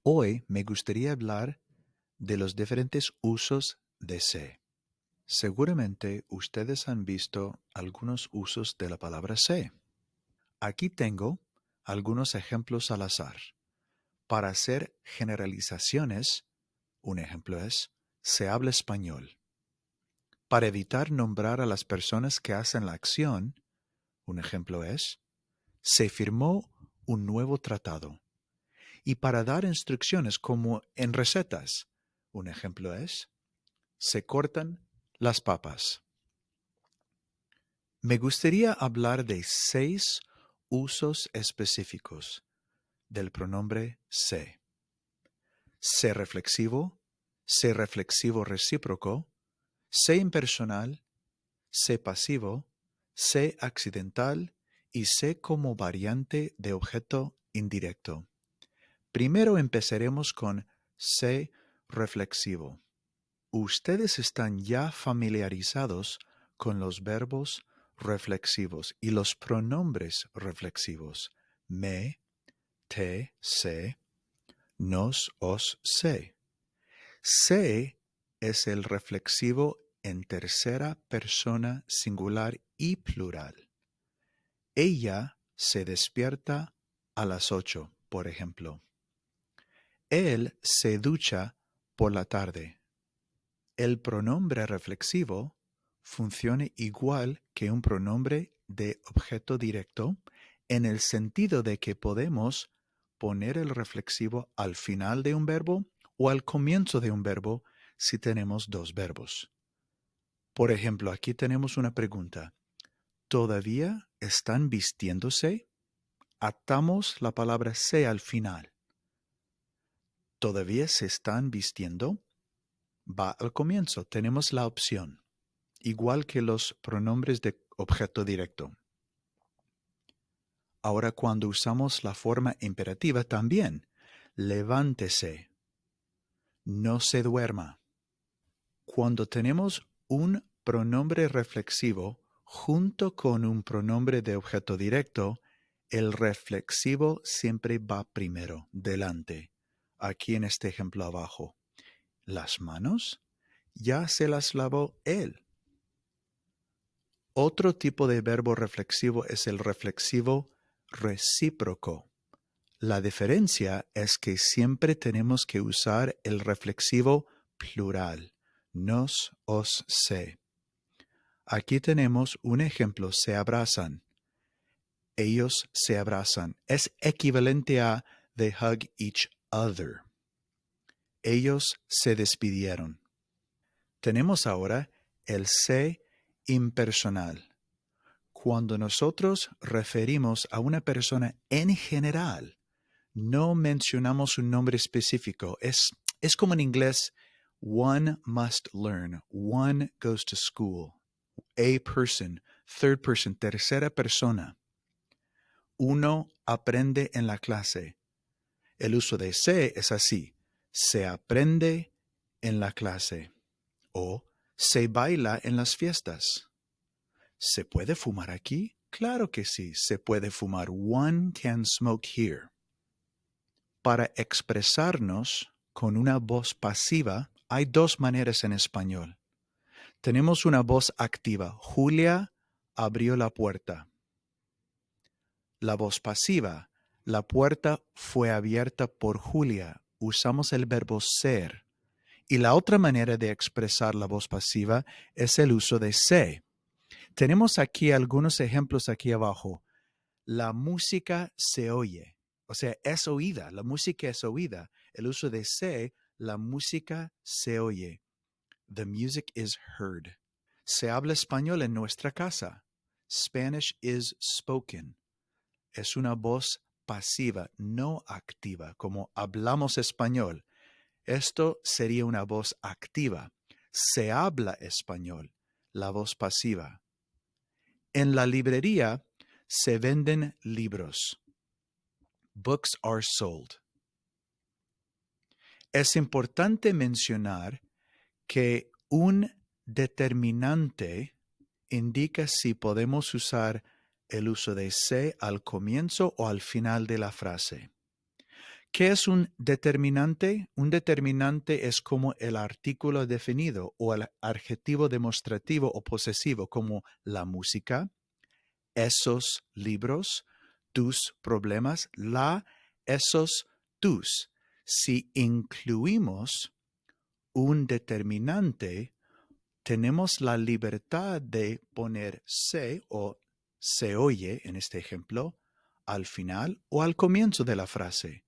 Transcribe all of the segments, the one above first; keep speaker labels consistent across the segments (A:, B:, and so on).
A: Hoy me gustaría hablar de los diferentes usos de sé. Seguramente ustedes han visto algunos usos de la palabra sé. Aquí tengo algunos ejemplos al azar. Para hacer generalizaciones, un ejemplo es, se habla español. Para evitar nombrar a las personas que hacen la acción, un ejemplo es, se firmó un nuevo tratado. Y para dar instrucciones como en recetas, un ejemplo es, se cortan las papas. Me gustaría hablar de 6 usos específicos del pronombre se. Se reflexivo recíproco, se impersonal, se pasivo, se accidental y se como variante de objeto indirecto. Primero empezaremos con se reflexivo. Ustedes están ya familiarizados con los verbos reflexivos y los pronombres reflexivos. Me, te, se, nos, os, se. Se es el reflexivo en tercera persona singular y plural. Ella se despierta a las 8, por ejemplo. Él se ducha por la tarde. El pronombre reflexivo funciona igual que un pronombre de objeto directo en el sentido de que podemos poner el reflexivo al final de un verbo o al comienzo de un verbo si tenemos 2 verbos. Por ejemplo, aquí tenemos una pregunta. ¿Todavía están vistiéndose? Atamos la palabra se al final. ¿Todavía se están vistiendo? Va al comienzo. Tenemos la opción. Igual que los pronombres de objeto directo. Ahora cuando usamos la forma imperativa también, levántese, no se duerma. Cuando tenemos un pronombre reflexivo junto con un pronombre de objeto directo, el reflexivo siempre va primero, delante. Aquí en este ejemplo abajo. Las manos ya se las lavó él. Otro tipo de verbo reflexivo es el reflexivo recíproco. La diferencia es que siempre tenemos que usar el reflexivo plural, nos, os, se. Aquí tenemos un ejemplo, se abrazan. Ellos se abrazan. Es equivalente a they hug each other. Ellos se despidieron. Tenemos ahora el se impersonal. Cuando nosotros referimos a una persona en general, no mencionamos un nombre específico. Es como en inglés, one must learn, one goes to school, a person, third person, tercera persona. Uno aprende en la clase. El uso de se es así, se aprende en la clase o se baila en las fiestas. ¿Se puede fumar aquí? Claro que sí, se puede fumar. One can smoke here. Para expresarnos con una voz pasiva, hay 2 maneras en español. Tenemos una voz activa. Julia abrió la puerta. La voz pasiva. La puerta fue abierta por Julia. Usamos el verbo ser. Y la otra manera de expresar la voz pasiva es el uso de se. Tenemos aquí algunos ejemplos aquí abajo. La música se oye, o sea, es oída, la música es oída. El uso de se, la música se oye. The music is heard. Se habla español en nuestra casa. Spanish is spoken. Es una voz pasiva, no activa, como hablamos español. Esto sería una voz activa. Se habla español, la voz pasiva. En la librería se venden libros. Books are sold. Es importante mencionar que un determinante indica si podemos usar el uso de se al comienzo o al final de la frase. ¿Qué es un determinante? Un determinante es como el artículo definido o el adjetivo demostrativo o posesivo, como la música, esos libros, tus problemas, esos, tus. Si incluimos un determinante, tenemos la libertad de poner se o se oye, en este ejemplo, al final o al comienzo de la frase.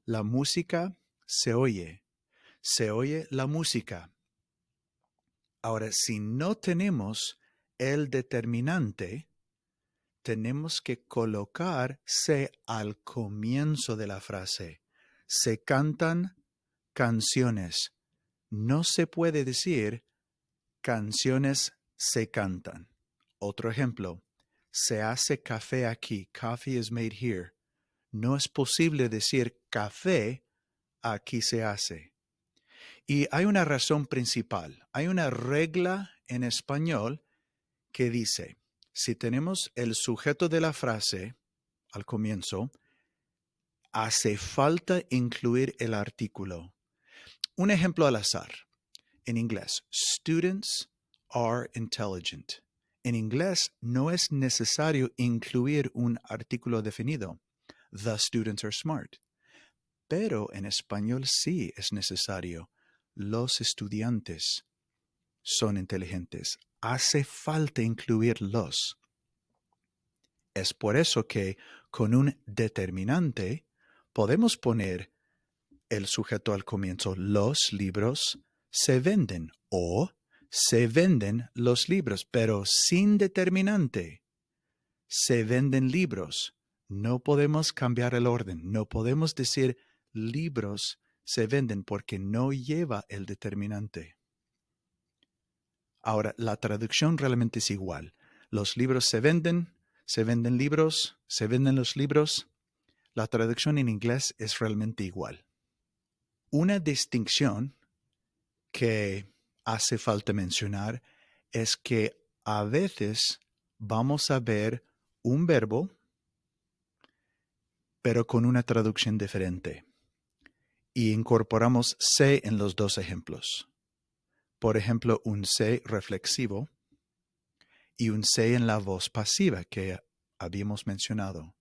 A: La música se oye la música. Ahora, si no tenemos el determinante, tenemos que colocar se al comienzo de la frase. Se cantan canciones. No se puede decir canciones se cantan. Otro ejemplo, se hace café aquí. Coffee is made here. No es posible decir café aquí se hace. Y hay una razón principal. Hay una regla en español que dice, si tenemos el sujeto de la frase al comienzo, hace falta incluir el artículo. Un ejemplo al azar. En inglés, students are intelligent. En inglés no es necesario incluir un artículo definido. The students are smart. Pero en español sí es necesario. Los estudiantes son inteligentes. Hace falta incluir los. Es por eso que con un determinante podemos poner el sujeto al comienzo. Los libros se venden o se venden los libros, pero sin determinante. Se venden libros. No podemos cambiar el orden. No podemos decir libros se venden porque no lleva el determinante. Ahora, la traducción realmente es igual. Los libros se venden libros, se venden los libros. La traducción en inglés es realmente igual. Una distinción que hace falta mencionar es que a veces vamos a ver un verbo, pero con una traducción diferente. Y incorporamos se en los dos ejemplos. Por ejemplo, un se reflexivo y un se en la voz pasiva que habíamos mencionado.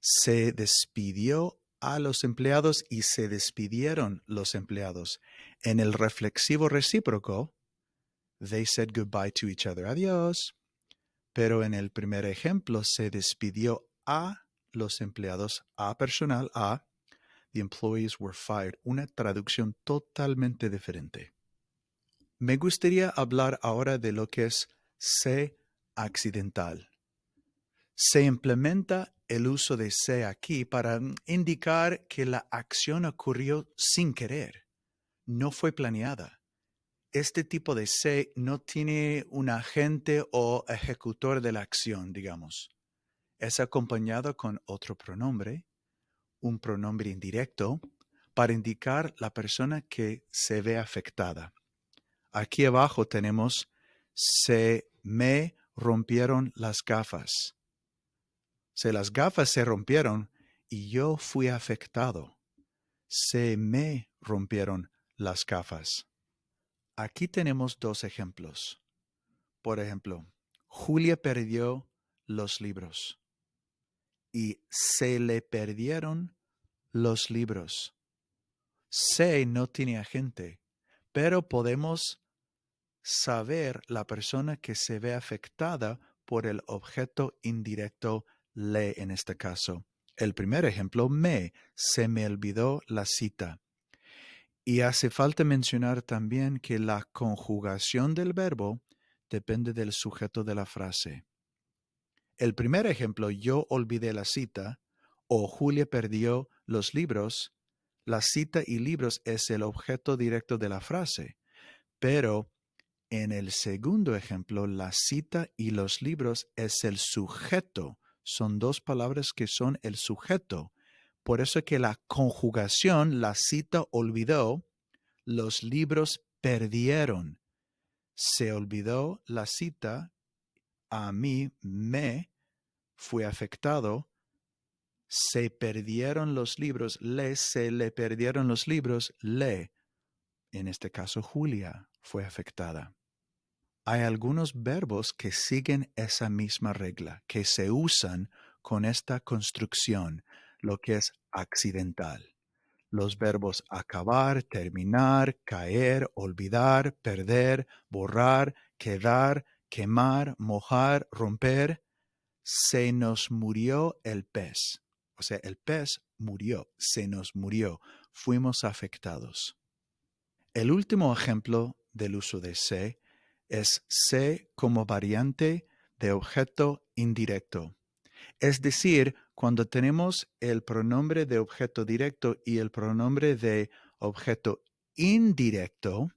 A: Se despidió a los empleados y se despidieron los empleados. En el reflexivo recíproco, they said goodbye to each other. Adiós. Pero en el primer ejemplo se despidió a los empleados, a personal, a the employees were fired. Una traducción totalmente diferente. Me gustaría hablar ahora de lo que es se accidental. Se implementa el uso de se aquí para indicar que la acción ocurrió sin querer, no fue planeada. Este tipo de se no tiene un agente o ejecutor de la acción, digamos. Es acompañado con otro pronombre, un pronombre indirecto, para indicar la persona que se ve afectada. Aquí abajo tenemos se me rompieron las gafas. Las gafas se rompieron y yo fui afectado. Se me rompieron las gafas. Aquí tenemos dos ejemplos. Por ejemplo, Julia perdió los libros y se le perdieron los libros. Se no tiene agente, pero podemos saber la persona que se ve afectada por el objeto indirecto le en este caso. El primer ejemplo, se me olvidó la cita. Y hace falta mencionar también que la conjugación del verbo depende del sujeto de la frase. El primer ejemplo, yo olvidé la cita, o Julia perdió los libros, la cita y libros es el objeto directo de la frase, pero en el segundo ejemplo, la cita y los libros es el sujeto. Son dos palabras que son el sujeto. Por eso que la conjugación, la cita olvidó, los libros perdieron. Se olvidó la cita, a mí me fue afectado, Se perdieron los libros. Se le perdieron los libros. En este caso, Julia fue afectada. Hay algunos verbos que siguen esa misma regla, que se usan con esta construcción, lo que es accidental. Los verbos acabar, terminar, caer, olvidar, perder, borrar, quedar, quemar, mojar, romper. Se nos murió el pez. O sea, el pez murió, se nos murió, fuimos afectados. El último ejemplo del uso de se como variante de objeto indirecto. Es decir, cuando tenemos el pronombre de objeto directo y el pronombre de objeto indirecto,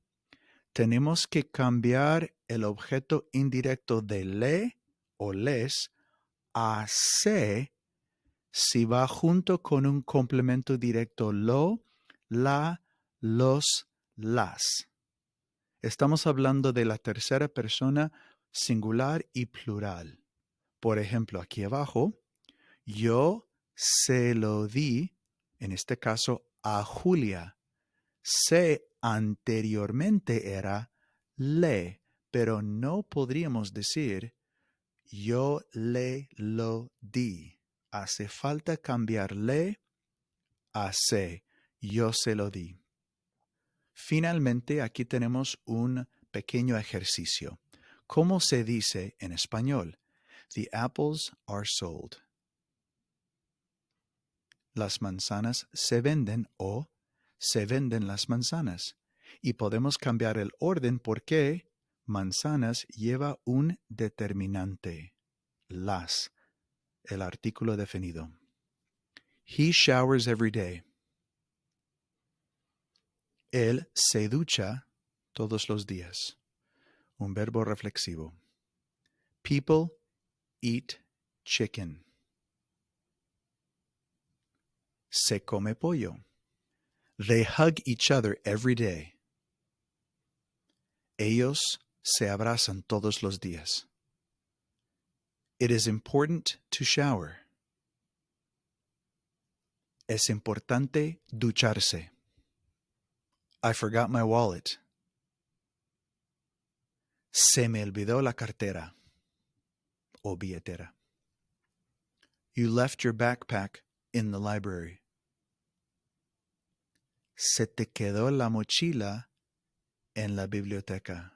A: tenemos que cambiar el objeto indirecto de le o les a se si va junto con un complemento directo lo, la, los, las. Estamos hablando de la tercera persona singular y plural. Por ejemplo, aquí abajo, yo se lo di, en este caso, a Julia. Se anteriormente era le, pero no podríamos decir yo le lo di. Hace falta cambiar le a se. Yo se lo di. Finalmente, aquí tenemos un pequeño ejercicio. ¿Cómo se dice en español? The apples are sold. Las manzanas se venden o se venden las manzanas. Y podemos cambiar el orden porque manzanas lleva un determinante. Las, el artículo definido. He showers every day. Él se ducha todos los días. Un verbo reflexivo. People eat chicken. Se come pollo. They hug each other every day. Ellos se abrazan todos los días. It is important to shower. Es importante ducharse. I forgot my wallet. Se me olvidó la cartera o billetera. You left your backpack in the library. Se te quedó la mochila en la biblioteca.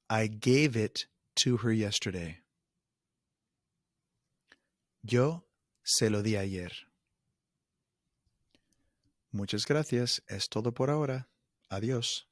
A: I gave it to her yesterday. Yo se lo di ayer. Muchas gracias. Es todo por ahora. Adiós.